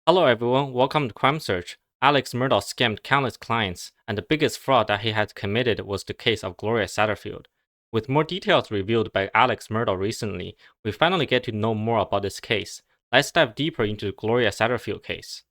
Hello everyone, welcome to Crime Search. Alex Murdaugh scammed countless clients, and the biggest fraud that he had committed was the case of Gloria Satterfield. With more details revealed by Alex Murdaugh recently, we finally get to know more about this case. Let's dive deeper into the Gloria Satterfield case.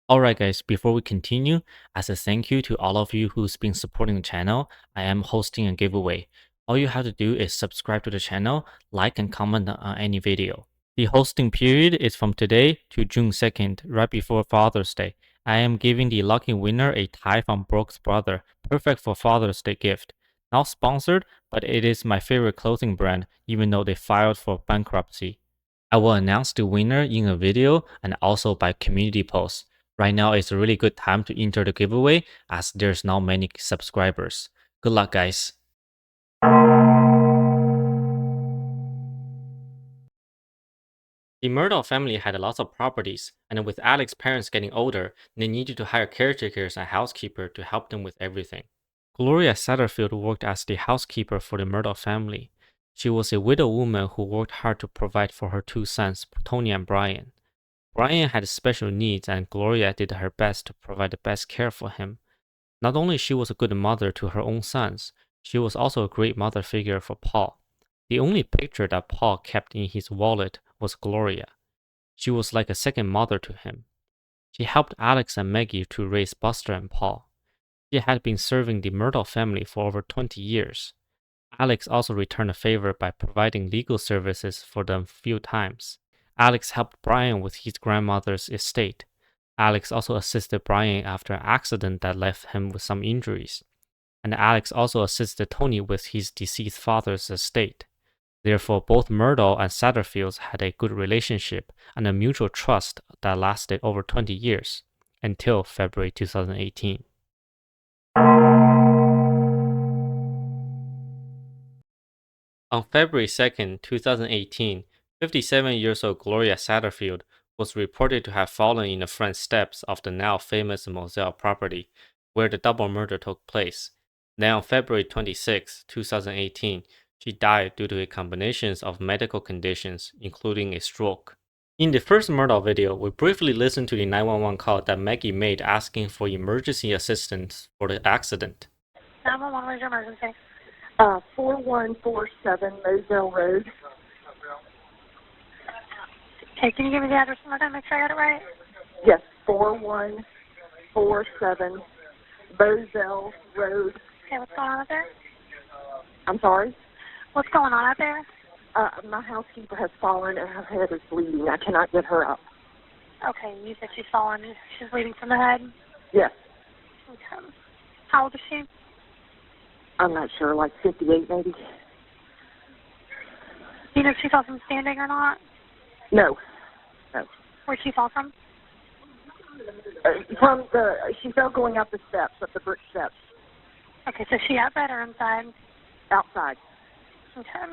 Alright guys, before we continue, as a thank you to all of you who's been supporting the channel, I am hosting a giveaway. All you have to do is subscribe to the channel, like and comment on any video. The hosting period is from today to June 2nd, right before Father's Day. I am giving the lucky winner a tie from Brooks Brother, perfect for Father's Day gift. Not sponsored, but it is my favorite clothing brand, even though they filed for bankruptcy. I will announce the winner in a video and also by community posts. Right now is a really good time to enter the giveaway as there's not many subscribers. Good luck guys. The Murdaugh family had lots of properties, and with Alex's parents getting older, they needed to hire caretakers and housekeepers to help them with everything. Gloria Satterfield worked as the housekeeper for the Murdaugh family. She was a widow woman who worked hard to provide for her two sons, Tony and Brian. Brian had special needs and Gloria did her best to provide the best care for him. Not only she was a good mother to her own sons, she was also a great mother figure for Paul. The only picture that Paul kept in his wallet was Gloria. She was like a second mother to him. She helped Alex and Maggie to raise Buster and Paul. She had been serving the Murdaugh family for over 20 years. Alex also returned a favor by providing legal services for them a few times. Alex helped Brian with his grandmother's estate. Alex also assisted Brian after an accident that left him with some injuries. And Alex also assisted Tony with his deceased father's estate. Therefore, both Murdaugh and Satterfields had a good relationship and a mutual trust that lasted over 20 years, until February 2018. On February 2nd, 2018, 57-year-old Gloria Satterfield was reported to have fallen in the front steps of the now famous Moselle property, where the double murder took place. Then on February 26, 2018, she died due to a combination of medical conditions, including a stroke. In the first Murdaugh video, we briefly listened to the 911 call that Maggie made asking for emergency assistance for the accident. 911, where's your emergency? 4147 Moselle Road. Okay, can you give me the address one more time, make sure I got it right? Yes, 4147 Moselle Road. Okay, what's going on out there? I'm sorry? What's going on out there? My housekeeper has fallen and her head is bleeding. I cannot get her up. Okay, you said she's fallen. She's bleeding from the head? Yes. Okay. How old is she? I'm not sure, like 58 maybe. Do you know if she fell from standing or not? No. Where'd she fall from? She fell going up the steps, up the brick steps. Okay, so she outside or inside? Outside. Okay.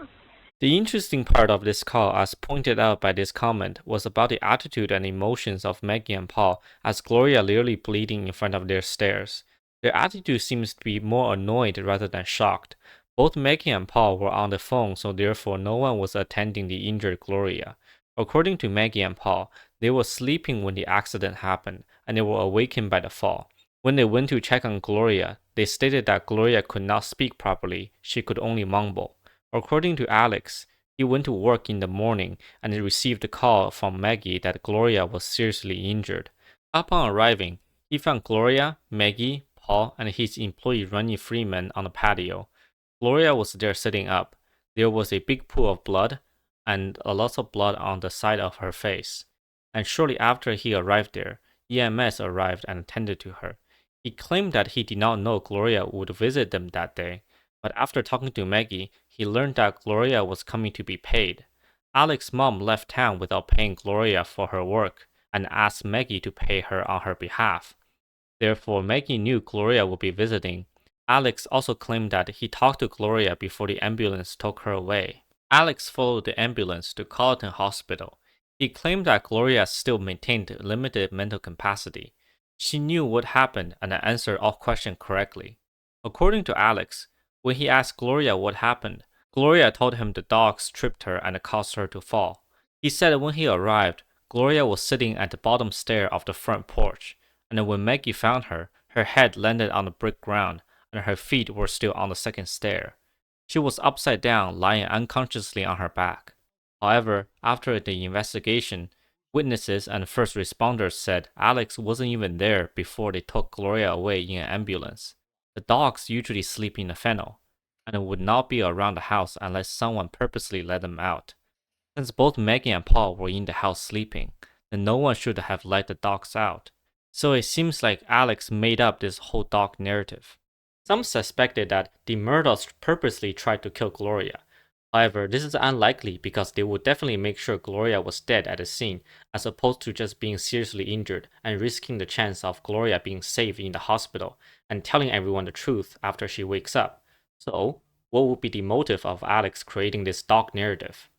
The interesting part of this call, as pointed out by this comment, was about the attitude and emotions of Maggie and Paul, as Gloria literally bleeding in front of their stairs. Their attitude seems to be more annoyed rather than shocked. Both Maggie and Paul were on the phone, so therefore no one was attending the injured Gloria. According to Maggie and Paul, they were sleeping when the accident happened, and they were awakened by the fall. When they went to check on Gloria, they stated that Gloria could not speak properly, she could only mumble. According to Alex, he went to work in the morning and received a call from Maggie that Gloria was seriously injured. Upon arriving, he found Gloria, Maggie, Paul, and his employee Ronnie Freeman on the patio. Gloria was there sitting up. There was a big pool of blood and a lot of blood on the side of her face. And shortly after he arrived there, EMS arrived and attended to her. He claimed that he did not know Gloria would visit them that day, but after talking to Maggie, he learned that Gloria was coming to be paid. Alex's mom left town without paying Gloria for her work and asked Maggie to pay her on her behalf. Therefore, Maggie knew Gloria would be visiting. Alex also claimed that he talked to Gloria before the ambulance took her away. Alex followed the ambulance to Carleton Hospital. He claimed that Gloria still maintained limited mental capacity. She knew what happened and answered all questions correctly. According to Alex, when he asked Gloria what happened, Gloria told him the dogs tripped her and caused her to fall. He said when he arrived, Gloria was sitting at the bottom stair of the front porch, and when Maggie found her, her head landed on the brick ground, and her feet were still on the second stair. She was upside down, lying unconsciously on her back. However, after the investigation, witnesses and first responders said Alex wasn't even there before they took Gloria away in an ambulance. The dogs usually sleep in the kennel, and would not be around the house unless someone purposely let them out. Since both Maggie and Paul were in the house sleeping, then no one should have let the dogs out. So it seems like Alex made up this whole dog narrative. Some suspected that the Murdaughs purposely tried to kill Gloria. However, this is unlikely because they would definitely make sure Gloria was dead at the scene, as opposed to just being seriously injured and risking the chance of Gloria being saved in the hospital and telling everyone the truth after she wakes up. So, what would be the motive of Alex creating this dog narrative?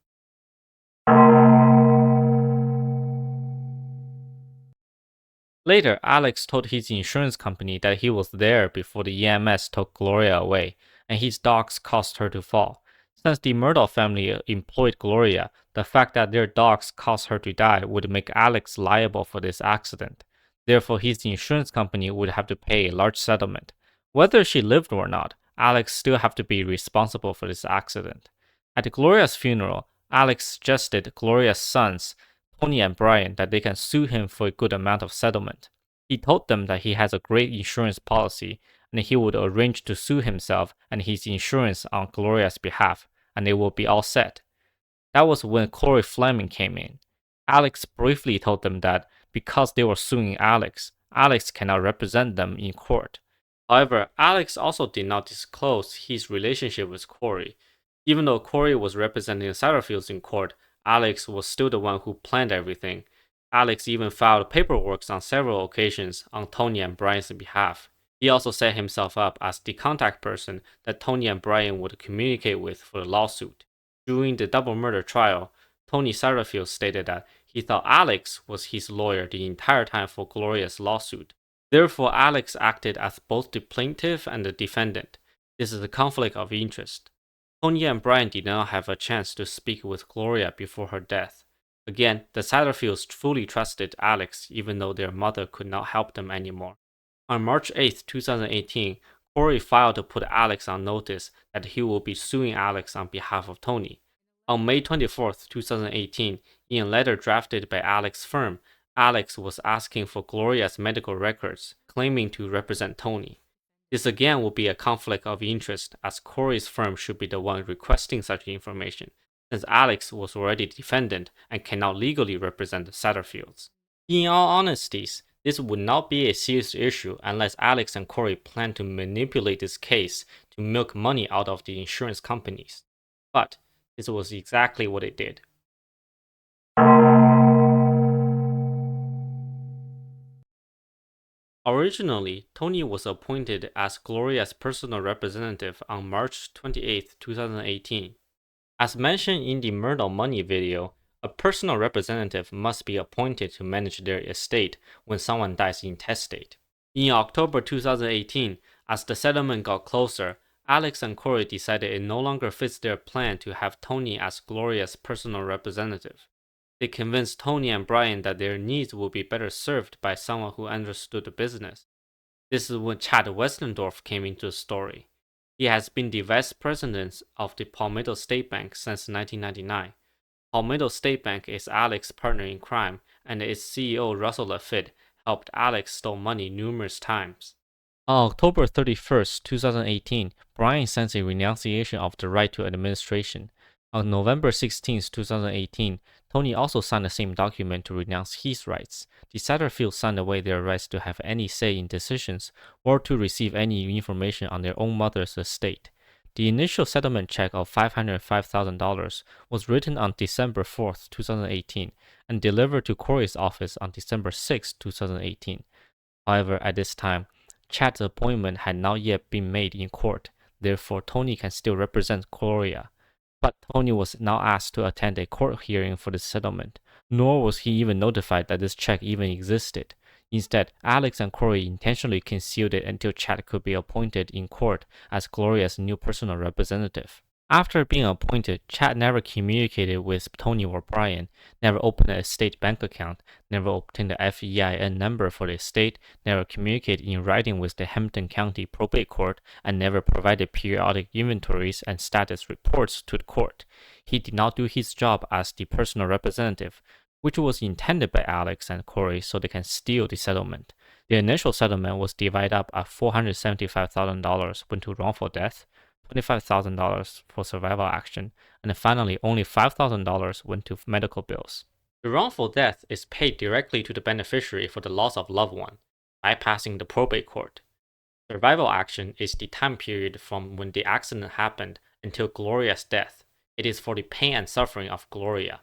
Later, Alex told his insurance company that he was there before the EMS took Gloria away, and his dogs caused her to fall. Since the Murdaugh family employed Gloria, the fact that their dogs caused her to die would make Alex liable for this accident. Therefore, his insurance company would have to pay a large settlement. Whether she lived or not, Alex still have to be responsible for this accident. At Gloria's funeral, Alex suggested Gloria's sons, Tony and Brian, that they can sue him for a good amount of settlement. He told them that he has a great insurance policy and he would arrange to sue himself and his insurance on Gloria's behalf, and they will be all set. That was when Corey Fleming came in. Alex briefly told them that because they were suing Alex, Alex cannot represent them in court. However, Alex also did not disclose his relationship with Corey. Even though Corey was representing the Satterfields in court, Alex was still the one who planned everything. Alex even filed paperwork on several occasions on Tony and Brian's behalf. He also set himself up as the contact person that Tony and Brian would communicate with for the lawsuit. During the double murder trial, Tony Satterfield stated that he thought Alex was his lawyer the entire time for Gloria's lawsuit. Therefore, Alex acted as both the plaintiff and the defendant. This is a conflict of interest. Tony and Brian did not have a chance to speak with Gloria before her death. Again, the Satterfields fully trusted Alex even though their mother could not help them anymore. On March 8, 2018, Corey filed to put Alex on notice that he will be suing Alex on behalf of Tony. On May 24, 2018, in a letter drafted by Alex's firm, Alex was asking for Gloria's medical records, claiming to represent Tony. This again will be a conflict of interest, as Corey's firm should be the one requesting such information, since Alex was already defendant and cannot legally represent the Satterfields. In all honesty, this would not be a serious issue unless Alex and Corey plan to manipulate this case to milk money out of the insurance companies. But this was exactly what they did. Originally, Tony was appointed as Gloria's personal representative on March 28, 2018. As mentioned in the Murdaugh Money video, a personal representative must be appointed to manage their estate when someone dies intestate. In October 2018, as the settlement got closer, Alex and Corey decided it no longer fits their plan to have Tony as Gloria's personal representative. They convinced Tony and Brian that their needs would be better served by someone who understood the business. This is when Chad Westendorf came into the story. He has been the vice president of the Palmetto State Bank since 1999. Palmetto State Bank is Alex's partner in crime, and its CEO Russell Lafitte helped Alex steal money numerous times. On October 31, 2018, Brian sent a renunciation of the right to administration. On November 16, 2018, Tony also signed the same document to renounce his rights. The Satterfields signed away their rights to have any say in decisions or to receive any information on their own mother's estate. The initial settlement check of $505,000 was written on December 4, 2018, and delivered to Corey's office on December 6, 2018. However, at this time, Chad's appointment had not yet been made in court, therefore Tony can still represent Gloria. But Tony was now asked to attend a court hearing for the settlement, nor was he even notified that this check even existed. Instead, Alex and Corey intentionally concealed it until Chad could be appointed in court as Gloria's new personal representative. After being appointed, Chad never communicated with Tony or Brian, never opened a state bank account, never obtained the FEIN number for the estate, never communicated in writing with the Hampton County Probate Court, and never provided periodic inventories and status reports to the court. He did not do his job as the personal representative, which was intended by Alex and Corey so they can steal the settlement. The initial settlement was divided up at $475,000 went to wrongful death, $25,000 for survival action, and finally only $5,000 went to medical bills. The wrongful death is paid directly to the beneficiary for the loss of loved one, bypassing the probate court. Survival action is the time period from when the accident happened until Gloria's death. It is for the pain and suffering of Gloria.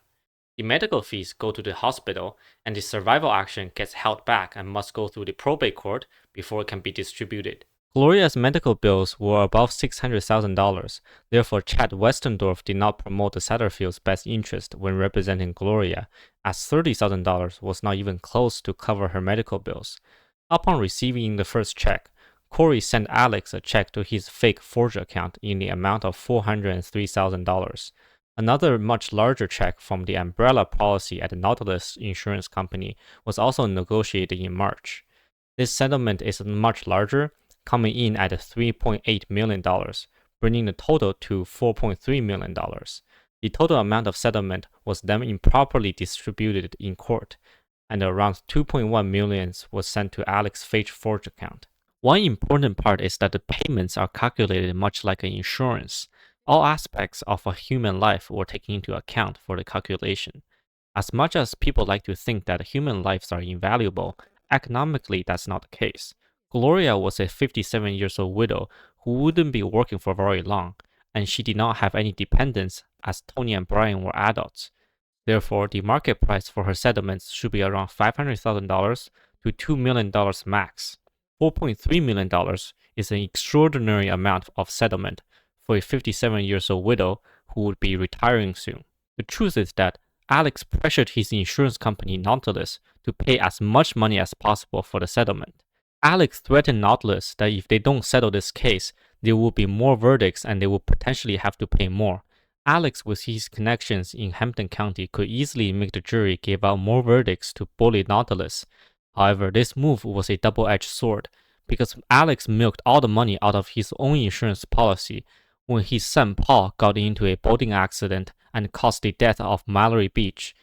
The medical fees go to the hospital, and the survival action gets held back and must go through the probate court before it can be distributed. Gloria's medical bills were above $600,000, therefore Chad Westendorf did not promote the Satterfield's best interest when representing Gloria, as $30,000 was not even close to cover her medical bills. Upon receiving the first check, Corey sent Alex a check to his fake Forge account in the amount of $403,000. Another much larger check from the umbrella policy at the Nautilus Insurance Company was also negotiated in March. This settlement is much larger, coming in at $3.8 million, bringing the total to $4.3 million. The total amount of settlement was then improperly distributed in court, and around $2.1 million was sent to Alex's fake Forge account. One important part is that the payments are calculated much like an insurance. All aspects of a human life were taken into account for the calculation. As much as people like to think that human lives are invaluable, economically that's not the case. Gloria was a 57-year-old widow who wouldn't be working for very long, and she did not have any dependents as Tony and Brian were adults. Therefore, the market price for her settlements should be around $500,000 to $2 million max. $4.3 million is an extraordinary amount of settlement for a 57-year-old widow who would be retiring soon. The truth is that Alex pressured his insurance company Nautilus to pay as much money as possible for the settlement. Alex threatened Nautilus that if they don't settle this case, there will be more verdicts and they will potentially have to pay more. Alex, with his connections in Hampton County, could easily make the jury give out more verdicts to bully Nautilus. However, this move was a double-edged sword, because Alex milked all the money out of his own insurance policy when his son Paul got into a boating accident and caused the death of Mallory Beach.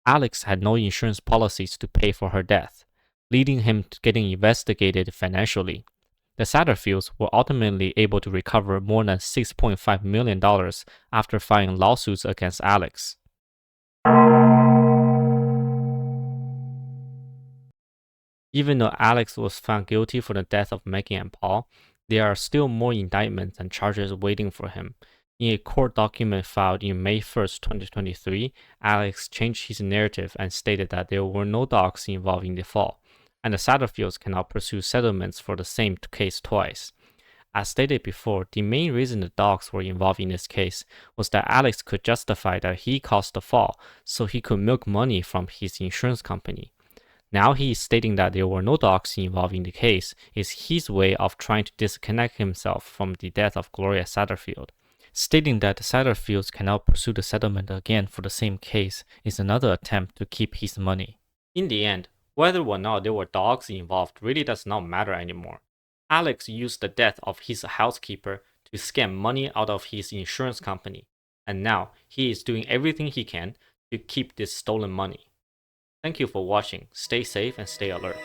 Alex had no insurance policies to pay for her death, leading him to getting investigated financially. The Satterfields were ultimately able to recover more than $6.5 million after filing lawsuits against Alex. Even though Alex was found guilty for the death of Maggie and Paul, there are still more indictments and charges waiting for him. In a court document filed in May 1, 2023, Alex changed his narrative and stated that there were no dogs involved in the fall, and the Satterfields cannot pursue settlements for the same case twice. As stated before, the main reason the dogs were involved in this case was that Alex could justify that he caused the fall, so he could milk money from his insurance company. Now he is stating that there were no dogs involved in the case is his way of trying to disconnect himself from the death of Gloria Satterfield. Stating that the Satterfields cannot pursue the settlement again for the same case is another attempt to keep his money. In the end, whether or not there were dogs involved really does not matter anymore. Alex used the death of his housekeeper to scam money out of his insurance company, and now he is doing everything he can to keep this stolen money. Thank you for watching. Stay safe and stay alert.